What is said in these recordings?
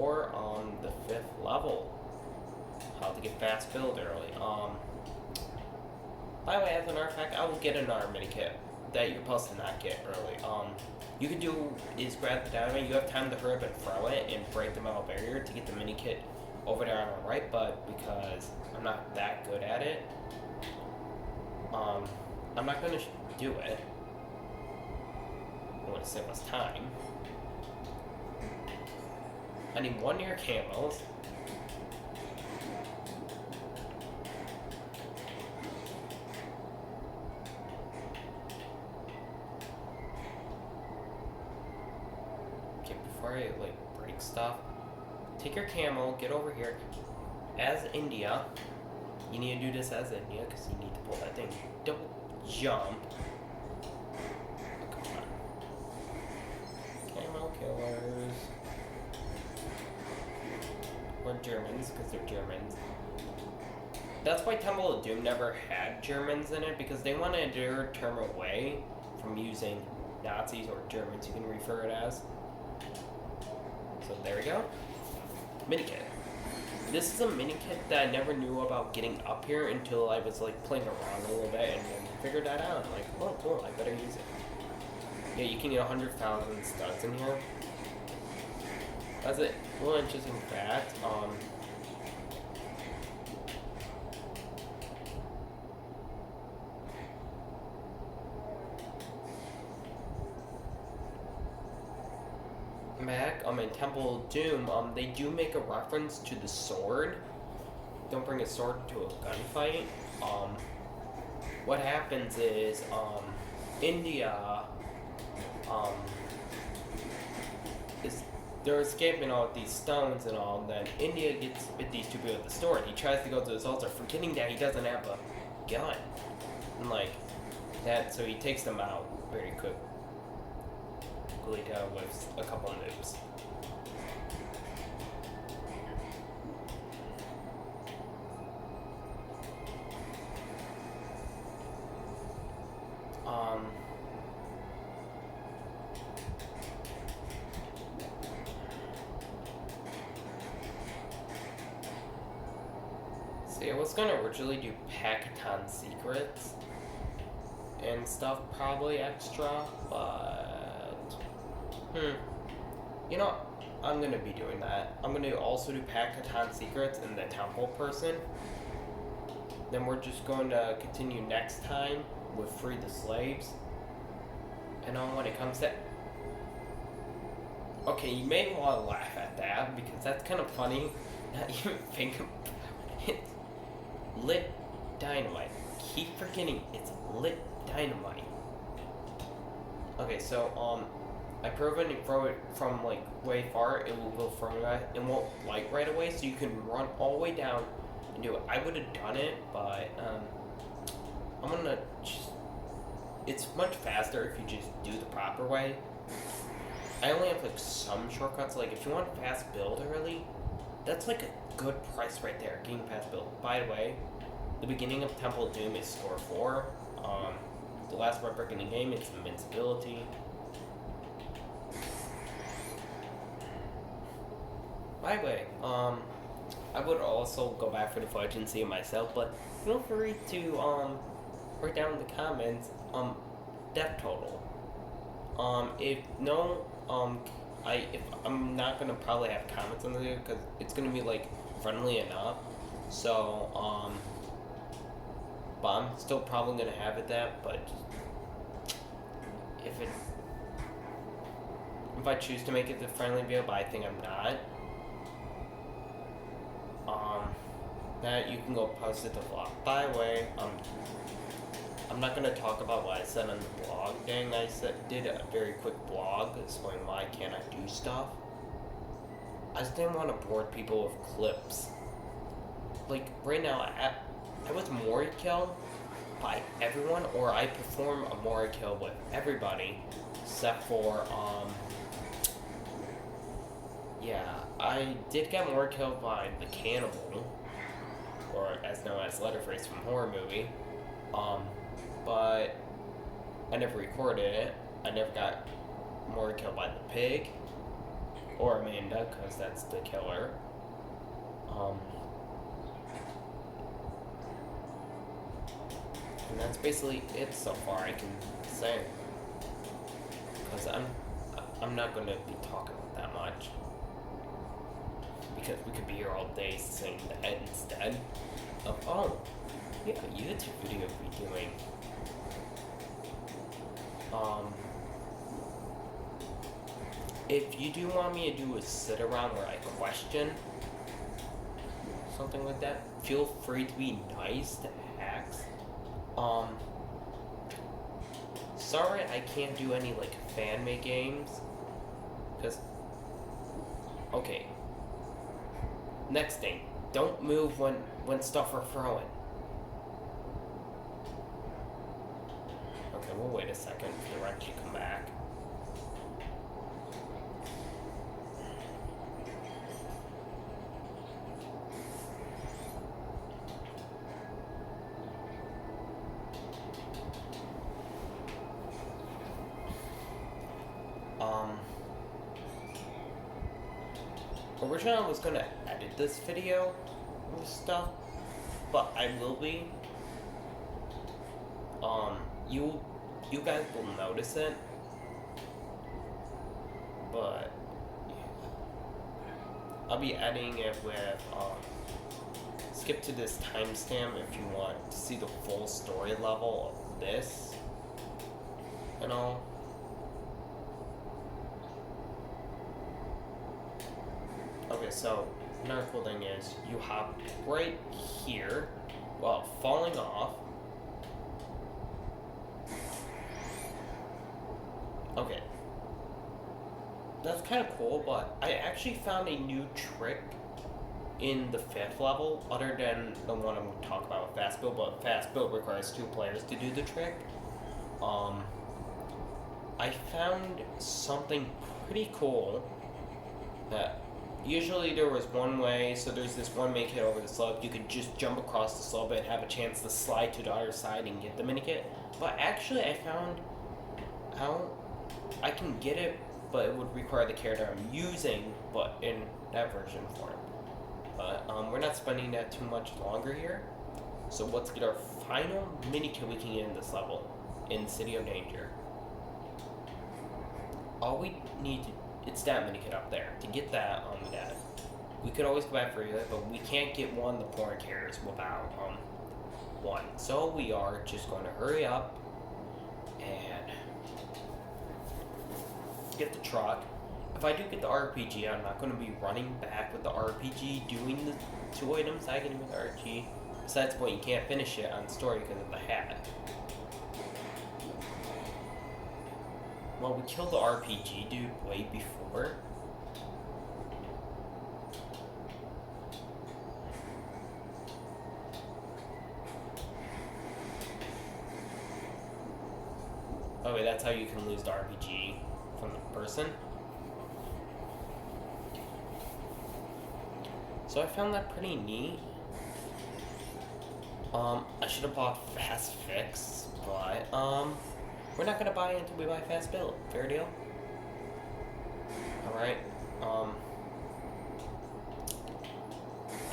for on the 5th level. How to get fast build early. By the way, as an artifact, I will get another mini kit that you're supposed to not get early. You can do is grab the dynamite. You have time to hurry up and throw it and break the metal barrier to get the mini kit over there on the right. But because I'm not that good at it, I'm not gonna do it. I want to save us time. I need 1 near camels. Okay, before I break stuff, take your camel, get over here. As India, you need to do this as India because you need to pull that thing. Double jump. Come on. Camel killers. Or Germans, because they're Germans. That's why Temple of Doom never had Germans in it, because they wanted their term away from using Nazis or Germans, you can refer it as. So there we go. Minikit. This is a minikit that I never knew about getting up here until I was playing around a little bit and then figured that out. I'm like, oh cool, I better use it. Yeah, you can get 100,000 studs in here. That's it. A little interesting fact. Mac, in Temple of Doom, they do make a reference to the sword. Don't bring a sword to a gunfight. What happens is, India, they're escaping all these stones and all, and then India gets with these two people with the sword. He tries to go to his altar, forgetting that he doesn't have a gun. And that, so he takes them out very quickly with a couple of moves. See, I was gonna originally do Pakitan secrets and stuff, probably extra, but you know, I'm gonna be doing that. I'm gonna also do Pakitan secrets and the temple person. Then we're just going to continue next time with Free the Slaves. And when it comes to... Okay, you may want to laugh at that because that's kind of funny. Not even think about it. Lit dynamite. Keep forgetting it's lit dynamite. Okay, so I proven if you throw it from way far, it will go further. It won't light right away, so you can run all the way down and do it. I would have done it, but I'm gonna just... It's much faster if you just do the proper way. I only have some shortcuts. If you want fast build early, that's a good price right there, getting fast build. By the way, the beginning of Temple of Doom is score 4. The last red brick in the game is invincibility. By the way, I would also go back for the footage and see it myself, but feel free to write down in the comments death total. If I'm not gonna probably have comments on the video because it's gonna be friendly enough. So but I'm still probably gonna have it that, but if I choose to make it the friendly video, but I think I'm not. That you can go post it to vlog. By the way, I'm not gonna talk about what I said on the blog. Dang, I did a very quick blog explaining why can't I do stuff. I just didn't want to bore people with clips. Right now, I was Mori kill by everyone, or I perform a Mori kill with everybody, except for yeah, I did get Mori killed by the cannibal, or as known as Leatherface from Horror Movie. But I never recorded it. I never got Mori killed by the pig. or Amanda, because that's the killer. And that's basically it so far I can say, because I'm not going to be talking that much, because we could be here all day saying that instead of, oh, yeah, YouTube video we're doing. If you do want me to do a sit around where I question something like that, feel free to be nice to ask. Sorry I can't do any like fan-made games, because, okay, next thing, don't move when stuff are throwing. Okay, we'll wait a second for the wrench to come back. Originally I was gonna edit this video and stuff, but I will be. You guys will notice it, but I'll be editing it with, skip to this timestamp if you want to see the full story level of this, and all. Okay, so another cool thing is you hop right here while falling off. Okay. That's kind of cool, but I actually found a new trick in the 5th level, other than the one I'm going to talk about with Fast Build, but Fast Build requires 2 players to do the trick. I found something pretty cool that usually there was one way, so there's this one mini kit over the slope, you could just jump across the slope and have a chance to slide to the other side and get the mini kit. But actually I found out I can get it, but it would require the character I'm using, but in that version form. But we're not spending that too much longer here. So let's get our final mini kit we can get in this level, in City of Danger. All we need to, it's that mini kit up there. To get that, we could always go back for it, but we can't get one of the porn carriers without one. So we are just going to hurry up and get the truck. If I do get the RPG, I'm not going to be running back with the RPG, doing the 2 items I can do with the RPG. Besides the point, you can't finish it on story because of the hat. Well, we killed the RPG dude way before. Okay, that's how you can lose the RPG from the person. So I found that pretty neat. I should have bought Fast Fix, but we're not gonna buy it until we buy Fast Build. Fair deal? Alright,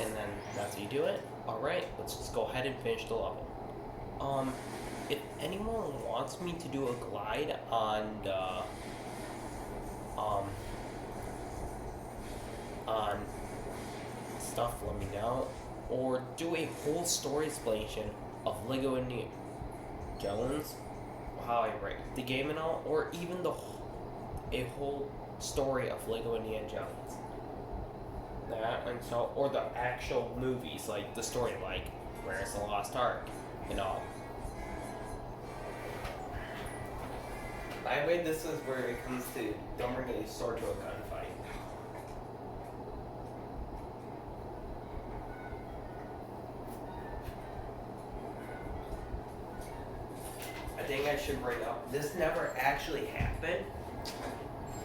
and then that's how you do it. Alright, let's just go ahead and finish the level. If anyone wants me to do a glide on the, on stuff, let me know. Or do a whole story explanation of Lego Indiana Jones, how I write the game and all, or even a whole story of Lego Indiana Jones. That and so, or the actual movies, like the story, like Where's the Lost Ark and all. By the way, this is where it comes to don't bring a sword to a gunfight. I think I should bring up, this never actually happened.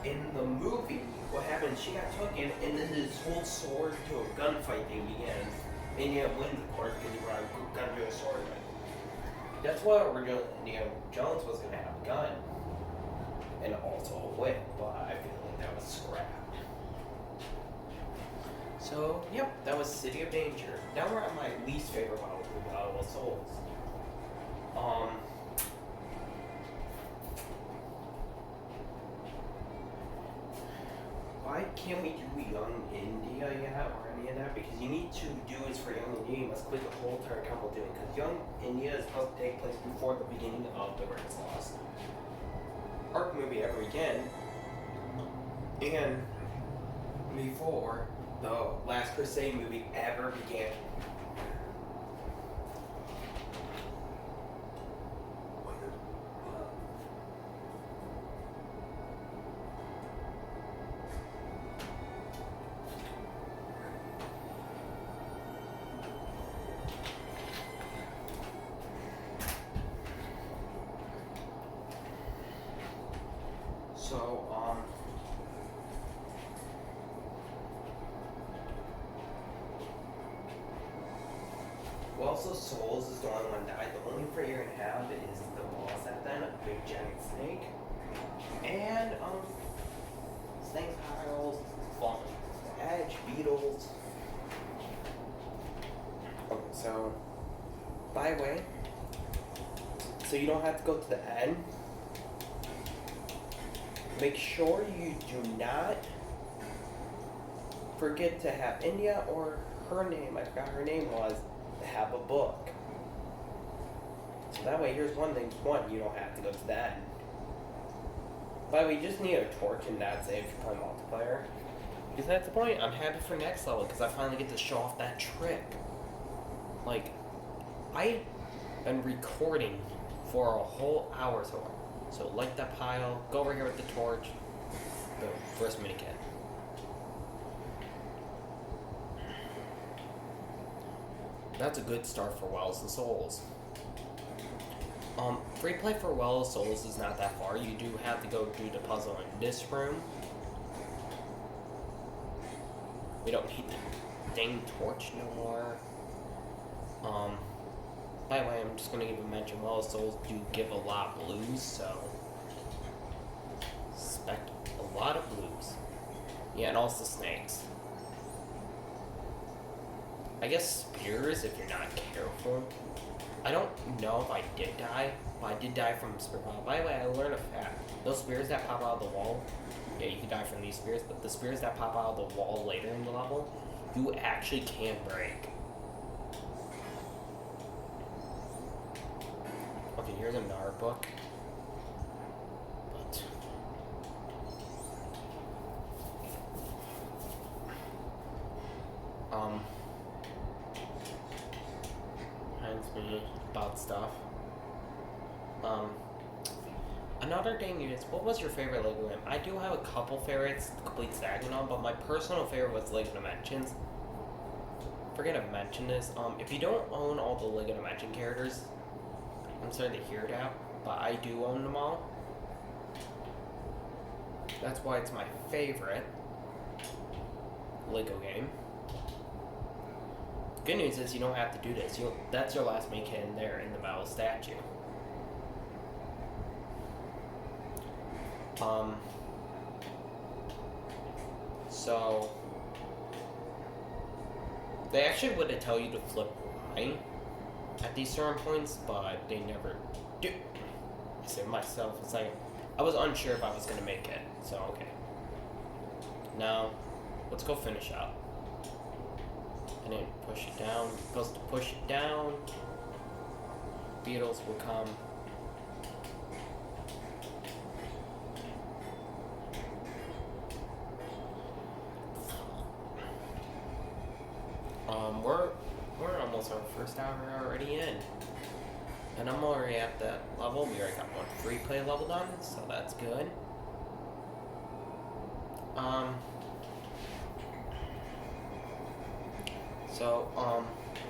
In the movie, what happened, she got taken, and then this whole sword to a gunfight thing begins. And you wins, of course, because you brought a gun to a sword fight. That's why originally Indiana Jones was going to have a gun. And also a whip, but I feel like that was scrapped. So, yep, that was City of Danger. Now we're at my least favorite Battle of Souls. Why can't we do Young India yet or any of that? Because you need to do is for Young India, you must quit the whole entire temple doing. Because Young India is supposed to take place before the beginning of the Greatest Lost Ark movie ever again, and before the Last Crusade movie ever began. So, Wells of Souls is the only one that died. The only prayer you're gonna have is the boss at then, a big giant snake. And, snake piles, falling edge, beetles. Okay, so, by the way, so you don't have to go to the end. Make sure you do not forget to have India or her name, I forgot her name was, to have a book. So that way, here's one thing. One, you don't have to go to the end. By the way, you just need a torch and that's it if you're playing multiplayer. Because that's the point. I'm happy for next level because I finally get to show off that trick. Like, I've been recording for a whole hour so far. So light that pile, go over here with the torch. Boom, first minikit. That's a good start for Wells and Souls. Free play for Wells Souls is not that far. You do have to go do the puzzle in this room. We don't need the dang torch no more. By the way, I'm just gonna give a mention. Wells Souls do give a lot of blues, so expect a lot of blues. Yeah, and also snakes. I guess spears if you're not careful. I don't know if I did die, but I did die from spear pop. By the way, I learned a fact. Those spears that pop out of the wall, yeah, you can die from these spears, but the spears that pop out of the wall later in the level, you actually can break. Okay, here's another book. But reminds me about stuff. Another thing is, what was your favorite Lego game? I do have a couple favorites, Complete Saginaw, but my personal favorite was Lego Dimensions. Forget to mention this. If you don't own all the Lego Dimension characters, I'm sorry to hear that, but I do own them all. That's why it's my favorite Lego game. Good news is you don't have to do this. That's your last main kit in there in the Battle statue. So they actually would tell you to flip right at these certain points, but they never do. I said myself, it's like I was unsure if I was gonna make it. So okay. Now let's go finish up. And then push it down. You're supposed to push it down. Beetles will come. We're almost our first hour already in. And I'm already at that level. We already got one free play level done, so that's good.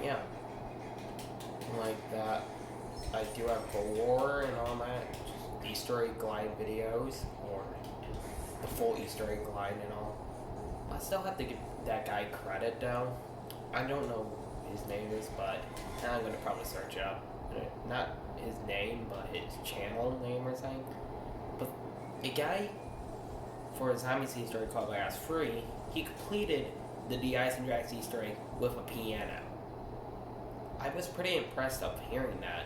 Yeah. Like that. I do have galore and all that Easter egg glide videos, or the full Easter egg glide and all. I still have to give that guy credit though. I don't know what his name is, but I'm gonna probably search it up. Not his name, but his channel name or something. But a guy for a Zombies Easter egg called Last Free, he completed the D.I.S. and Drax Easter egg with a piano. I was pretty impressed of hearing that.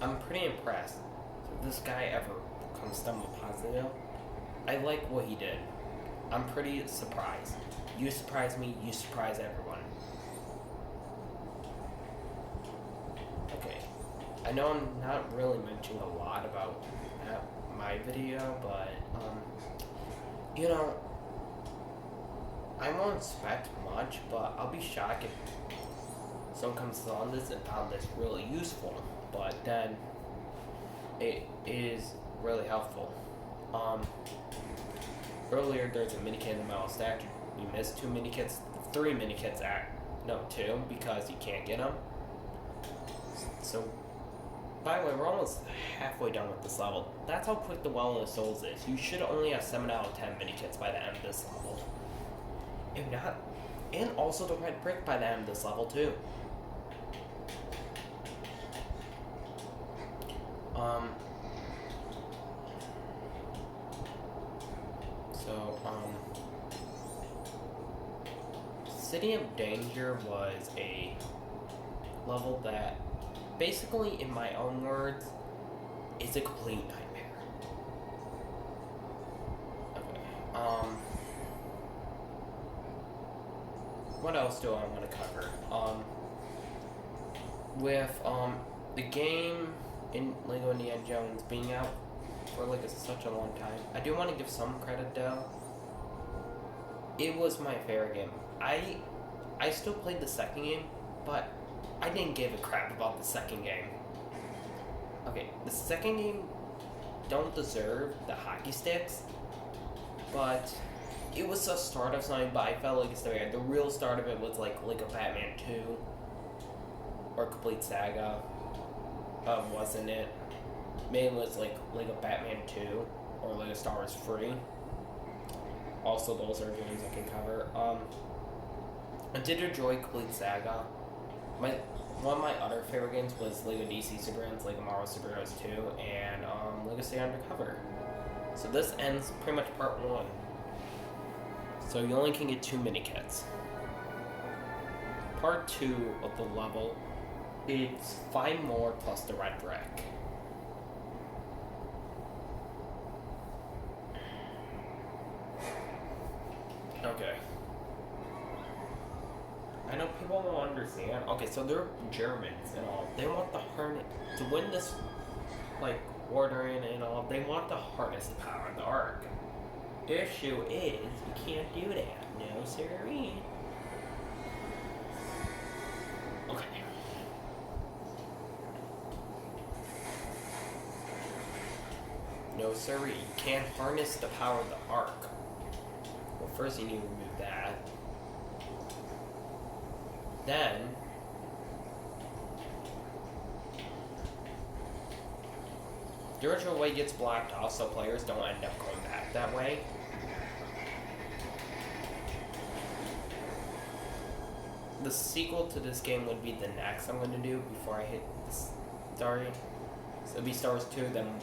I'm pretty impressed. So if this guy ever comes stumble positive, I like what he did. I'm pretty surprised. You surprise me, you surprise everyone. Okay. I know I'm not really mentioning a lot about my video, but, you know, I won't expect much, but I'll be shocked if someone comes on this and found this really useful. But then, it is really helpful. Earlier there's a minikit in the metal statue. You missed 2 minikits, 3 minikits no, 2, because you can't get them. So, by the way, we're almost halfway done with this level. That's how quick the Well of the Souls is. You should only have 7 out of 10 minikits by the end of this level. If not, and also the red brick by the end of this level too. City of Danger was a level that, basically, in my own words, is a complete nightmare. Okay, what else do I want to cover? With, the game in LEGO Indiana Jones being out for, like, such a long time, I do want to give some credit, though. It was my favorite game. I still played the second game, but I didn't give a crap about the second game. Okay, the second game don't deserve the hockey sticks, but it was the start of something, but I felt like it's the real start of it was like Lego Batman 2 or Complete Saga. Wasn't it? Maybe it was like Lego Batman 2 or Lego Star Wars 3. Also, those are games I can cover. I did enjoy Complete Saga. One of my other favorite games was Lego DC Superheroes, Lego Marvel Superheroes 2, and Lego City Undercover. So this ends pretty much part 1. So you only can get 2 minikits. Part 2 of the level, it's 5 more plus the red brick. Okay. I know people won't understand. Okay, so they're Germans and all. They want the harness to win this, like, ordering and all. They want to harness the power of the Ark. Issue is, you can't do that. No, sirree. Okay. No, sirree. You can't harness the power of the Ark. Well, first you need to remove that. Then, the original way gets blocked off so players don't end up going back that way. The sequel to this game would be the next I'm going to do before I hit this story. So it'd be Star Wars 2, then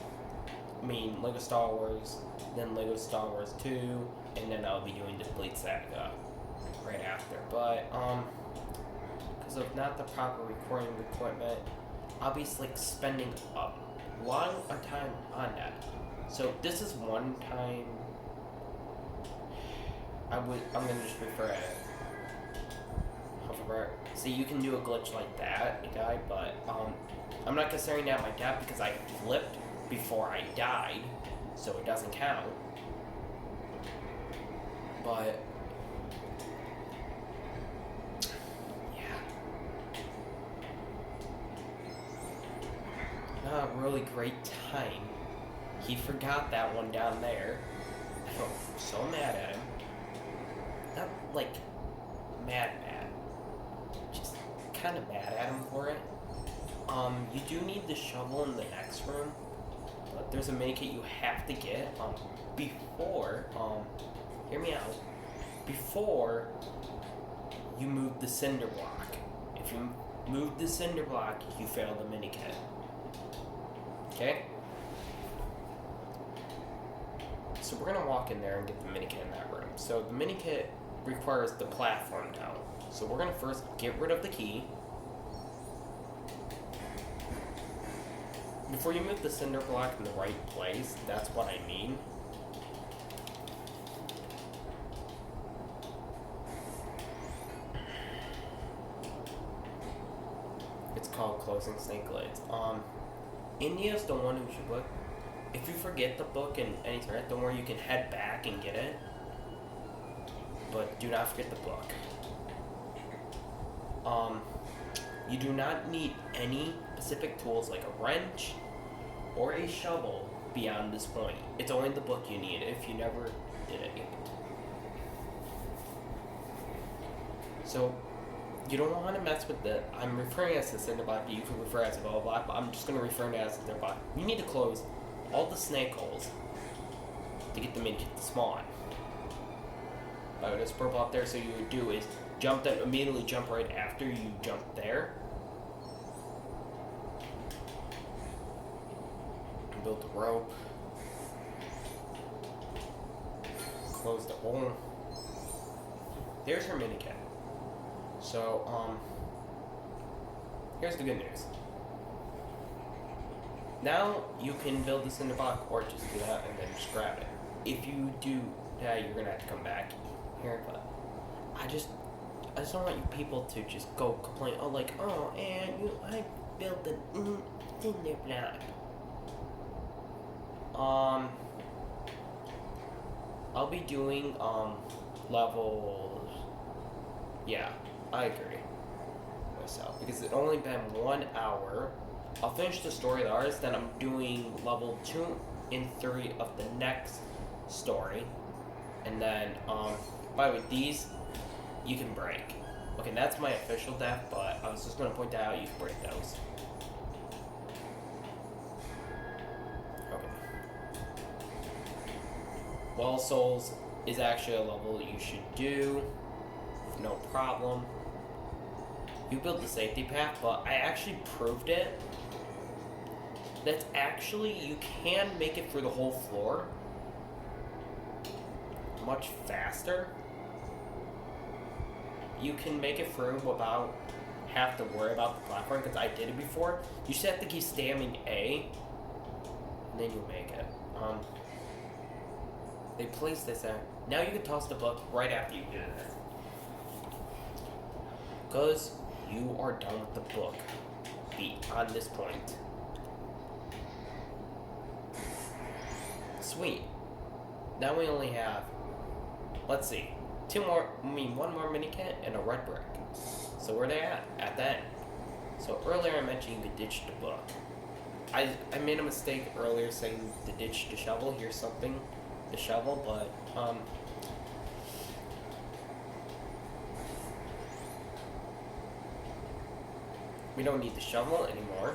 Lego Star Wars, then Lego Star Wars 2, and then I'll be doing the Complete Saga right after. But, because of not the proper recording equipment, I'll be like spending a long time on that. So this is one time I'm gonna just refer it. However, see, you can do a glitch like that, guy, but I'm not considering that my death because I flipped before I died, so it doesn't count. But not a really great time. He forgot that one down there. I felt so mad at him. Not like mad. Just kind of mad at him for it. You do need the shovel in the next room. But there's a minikit you have to get before, hear me out, before you move the cinder block. If you move the cinder block, you fail the minikit. Okay? So we're gonna walk in there and get the minikit in that room. So the minikit requires the platform down. So we're gonna first get rid of the key. Before you move the cinder block in the right place, that's what I mean. It's called closing snake lids. India's the one who should look. If you forget the book in any threat, don't worry, you can head back and get it. But do not forget the book. You do not need any specific tools like a wrench or a shovel beyond this point. It's only the book you need if you never did it yet. So, you don't want to mess with the, I'm referring as the cinder block, but you can refer as a blah block, but I'm just going to refer to it as the cinder block. You need to close all the snake holes to get them into the spawn. There's purple up there, so you would do is jump them, immediately jump right after you jump there. Build the rope. Close the hole. There's her minikit. So, here's the good news. Now you can build this in the box, or just do that and then just grab it. If you do that, you're gonna have to come back here, but I just don't want you people to just go complain. Oh, like, oh, and I built the cinder block. I'll be doing levels. Yeah, I agree myself because it only been 1 hour. I'll finish the story of the artist, then I'm doing level 2 and 3 of the next story, and then by the way, these you can break. Okay, that's my official death, but I was just going to point that out. You can break those. Okay. Wall Souls is actually a level you should do. No problem. You build the safety path, but I actually proved it. That's actually, you can make it through the whole floor much faster. You can make it through without have to worry about the platform, because I did it before. You just have to keep spamming A, and then you make it. They place this there. Now you can toss the book right after you do this. Because you are done with the book on this point. Sweet. Now we only have, let's see, one more mini kit and a red brick. So where are they at? At that. So earlier I mentioned you could ditch the book. I made a mistake earlier saying to ditch the shovel. Here's something, the shovel, but we don't need the shovel anymore.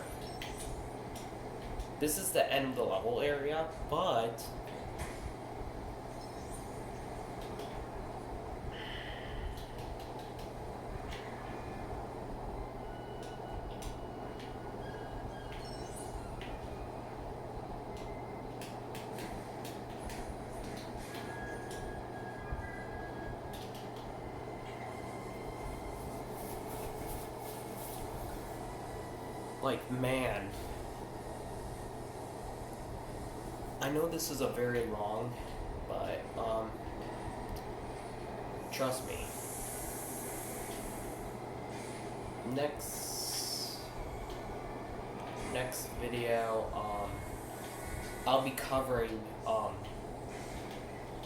This is the end of the level area, but like, man, I know this is a very long, but trust me. Next video, I'll be covering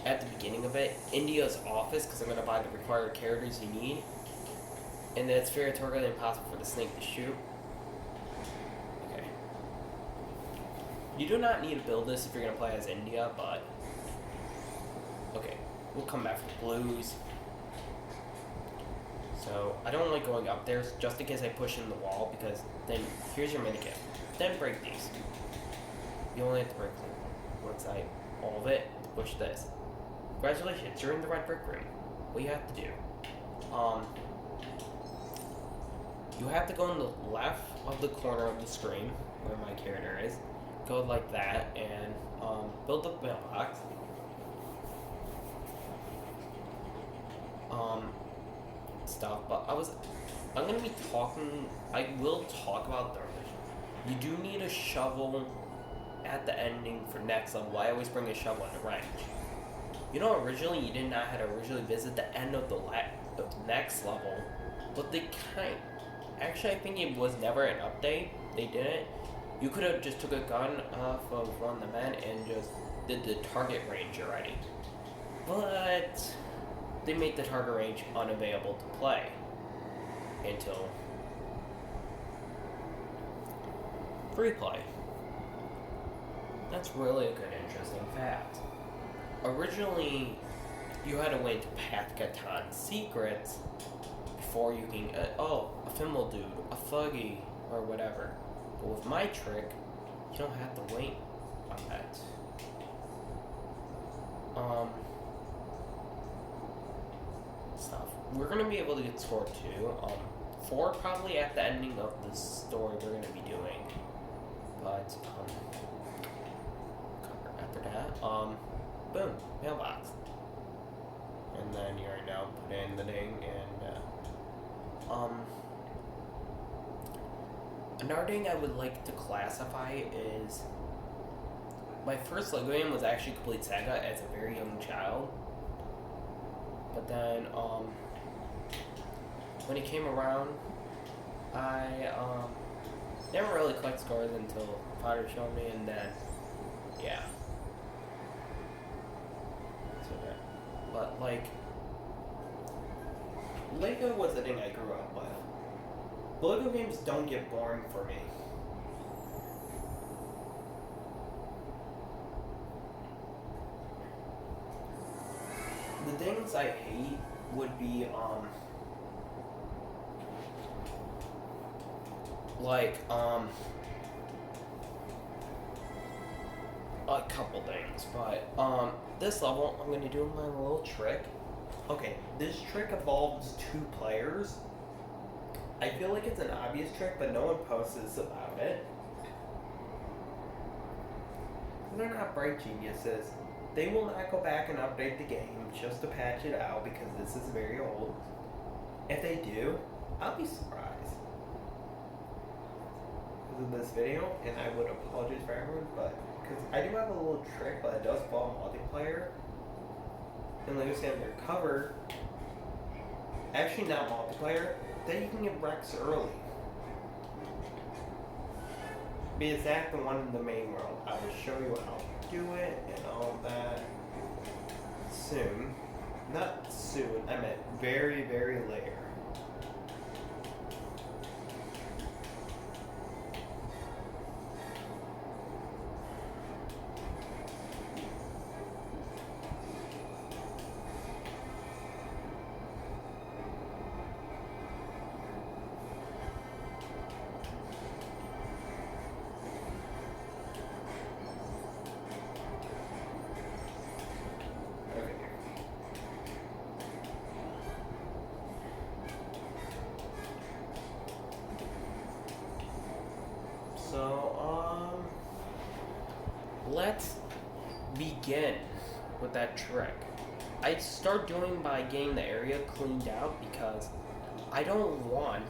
at the beginning of it India's office, because I'm gonna buy the required characters you need, and then it's very impossible for the snake to shoot. You do not need to build this if you're going to play as India, but okay, we'll come back for blues. So I don't like going up there just in case I push in the wall, because then here's your minikit. Then break these. You only have to break one side, all of it, to push this. Congratulations, you're in the red brick room. What you have to do, you have to go in the left of the corner of the screen where my character is. Go like that and build the mailbox. stuff, but I'm gonna be talking. I will talk about the. You do need a shovel at the ending for next level. I always bring a shovel and a wrench. You know, originally you did not have to originally visit the end of the next level, but they actually, I think it was never an update. They didn't. You could have just took a gun off of one of the men and just did the target range already. But they made the target range unavailable to play until free play. That's really a good, interesting fact. Originally, you had to wait to Pathkaton secrets before you can, a Thimble Dude, a Thuggy, or whatever. But with my trick, you don't have to wait on that. Stuff. We're gonna be able to get score 2. 4 probably at the ending of the story we're gonna be doing. But, after that, boom, mailbox. And then you're now put in the thing, and, another thing I would like to classify is my first LEGO game was actually Complete Saga as a very young child. But then, when it came around, I, never really collect scores until Father showed me, and then, yeah. So that, but, like, LEGO was the thing I grew up with. LEGO games don't get boring for me. The things I hate would be, a couple things, but, this level, I'm gonna do my little trick. Okay, this trick involves 2 players. I feel like it's an obvious trick, but no one posts about it. They're not bright geniuses. They will not go back and update the game just to patch it out because this is very old. If they do, I'll be surprised. Because of this video, and I would apologize for everyone, but because I do have a little trick, but it does fall multiplayer. And like I said, their cover, actually not multiplayer, then you can get Rex early. Be exact the one in the main world. I will show you how to do it and all that soon. Not soon, I meant very, very later. Let's begin with that trick. I start doing by getting the area cleaned out because I don't want...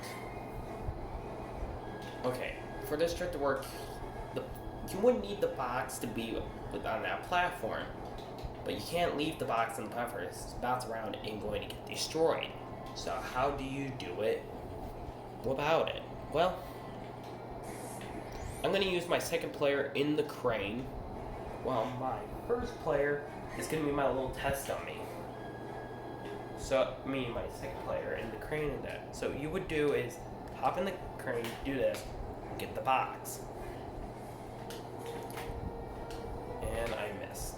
Okay, for this trick to work, you wouldn't need the box to be on that platform, but you can't leave the box on the platform. It's bounce around and going to get destroyed. So how do you do it without it? Well, I'm going to use my second player in the crane. Well, my first player is going to be my little test dummy. So, me, my second player in the crane and that. So, you would do is hop in the crane, do this, get the box. And I missed.